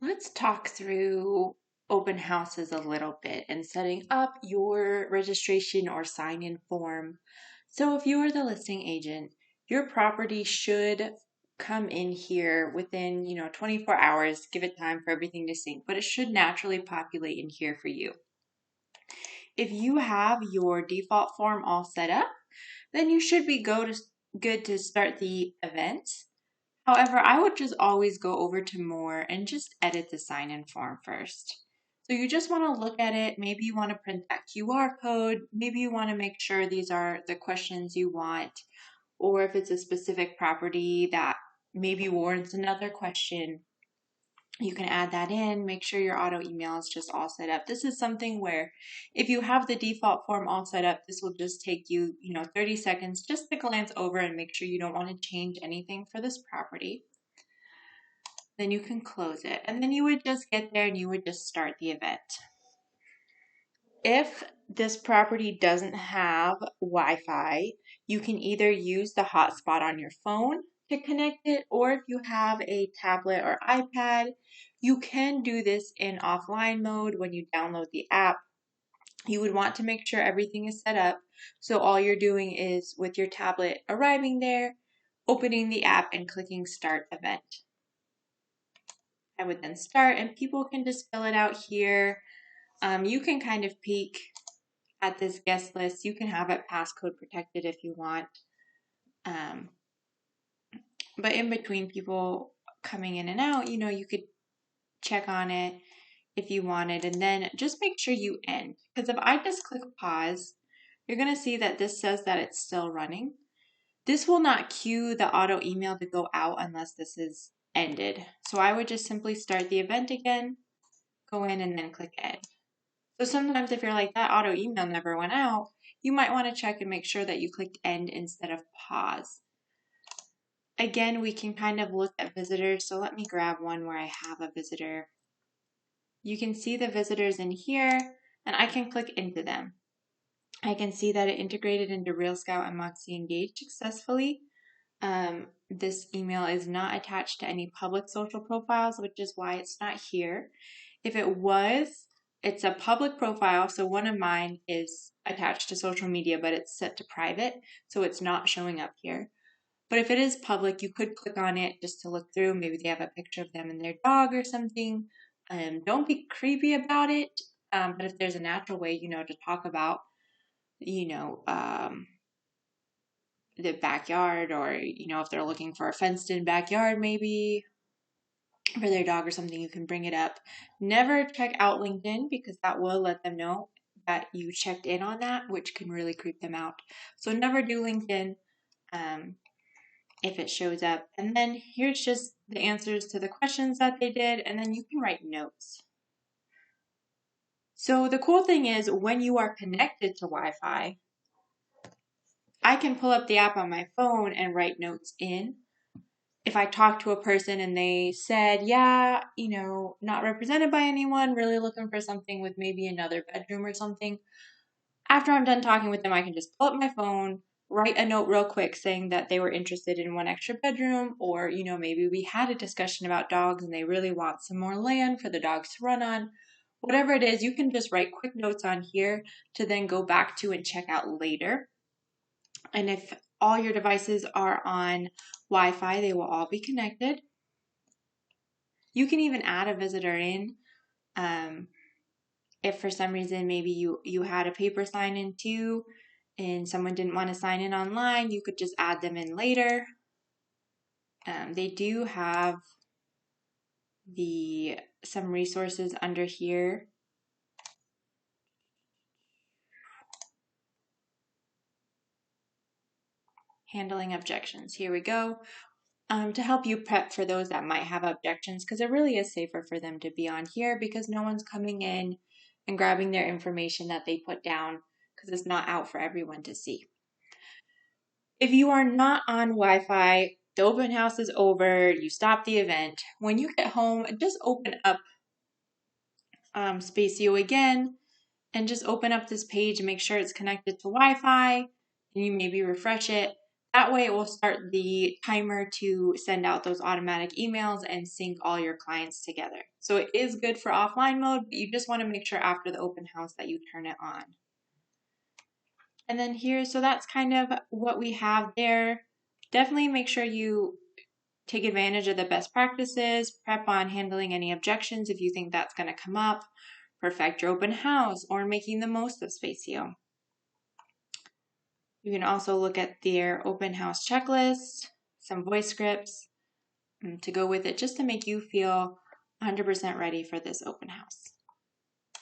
Let's talk through open houses a little bit and setting up your registration or sign in form. So, if you are the listing agent, your property should come in here within, 24 hours. Give it time for everything to sync, but it should naturally populate in here for you. If you have your default form all set up, then you should be good to start the event. However, I would just always go over to more and just edit the sign in form first. So you just want to look at it. Maybe you want to print that QR code. Maybe you want to make sure these are the questions you want, or if it's a specific property that maybe warrants another question, you can add that in. Make sure your auto email is just all set up. This is something where if you have the default form all set up, this will just take you, 30 seconds just to glance over and make sure you don't want to change anything for this property. Then you can close it. And then you would just get there and you would just start the event. If this property doesn't have Wi-Fi, you can either use the hotspot on your phone to connect it, or if you have a tablet or iPad, you can do this in offline mode when you download the app. You would want to make sure everything is set up. So all you're doing is with your tablet arriving there, opening the app and clicking start event. I would then start and people can just fill it out here. You can kind of peek at this guest list. You can have it passcode protected if you want. But in between people coming in and out, you could check on it if you wanted. And then just make sure you end. Because if I just click pause, you're going to see that this says that it's still running. This will not cue the auto email to go out unless this is ended. So I would just simply start the event again, go in and then click end. So sometimes if you're like, that auto email never went out, you might want to check and make sure that you clicked end instead of pause. Again, we can kind of look at visitors. So let me grab one where I have a visitor. You can see the visitors in here and I can click into them. I can see that it integrated into Real Scout and Moxie Engage successfully. This email is not attached to any public social profiles, which is why it's not here. If it was, it's a public profile, so one of mine is attached to social media, but it's set to private, so it's not showing up here. But if it is public, you could click on it just to look through. Maybe they have a picture of them and their dog or something. Don't be creepy about it, but if there's a natural way, to talk about, the backyard, or if they're looking for a fenced in backyard maybe for their dog or something, you can bring it up. Never check out LinkedIn because that will let them know that you checked in on that, which can really creep them out. So never do LinkedIn if it shows up. And then here's just the answers to the questions that they did, and then you can write notes. So the cool thing is when you are connected to Wi-Fi, I can pull up the app on my phone and write notes in. If I talk to a person and they said, yeah, not represented by anyone, really looking for something with maybe another bedroom or something, after I'm done talking with them, I can just pull up my phone, write a note real quick saying that they were interested in one extra bedroom, or, maybe we had a discussion about dogs and they really want some more land for the dogs to run on. Whatever it is, you can just write quick notes on here to then go back to and check out later. And if all your devices are on Wi-Fi, they will all be connected. You can even add a visitor in. If for some reason maybe you had a paper sign in too and someone didn't want to sign in online, you could just add them in later. They do have some resources under here. Handling objections. Here we go. To help you prep for those that might have objections, because it really is safer for them to be on here because no one's coming in and grabbing their information that they put down because it's not out for everyone to see. If you are not on Wi-Fi, the open house is over, you stop the event. When you get home, just open up Spacio again and just open up this page and make sure it's connected to Wi-Fi. And you maybe refresh it. That way it will start the timer to send out those automatic emails and sync all your clients together. So it is good for offline mode, but you just want to make sure after the open house that you turn it on. And then here, so that's kind of what we have there. Definitely make sure you take advantage of the best practices, prep on handling any objections if you think that's going to come up, perfect your open house, or making the most of Spacio. You can also look at their open house checklist, some voice scripts to go with it just to make you feel 100% ready for this open house.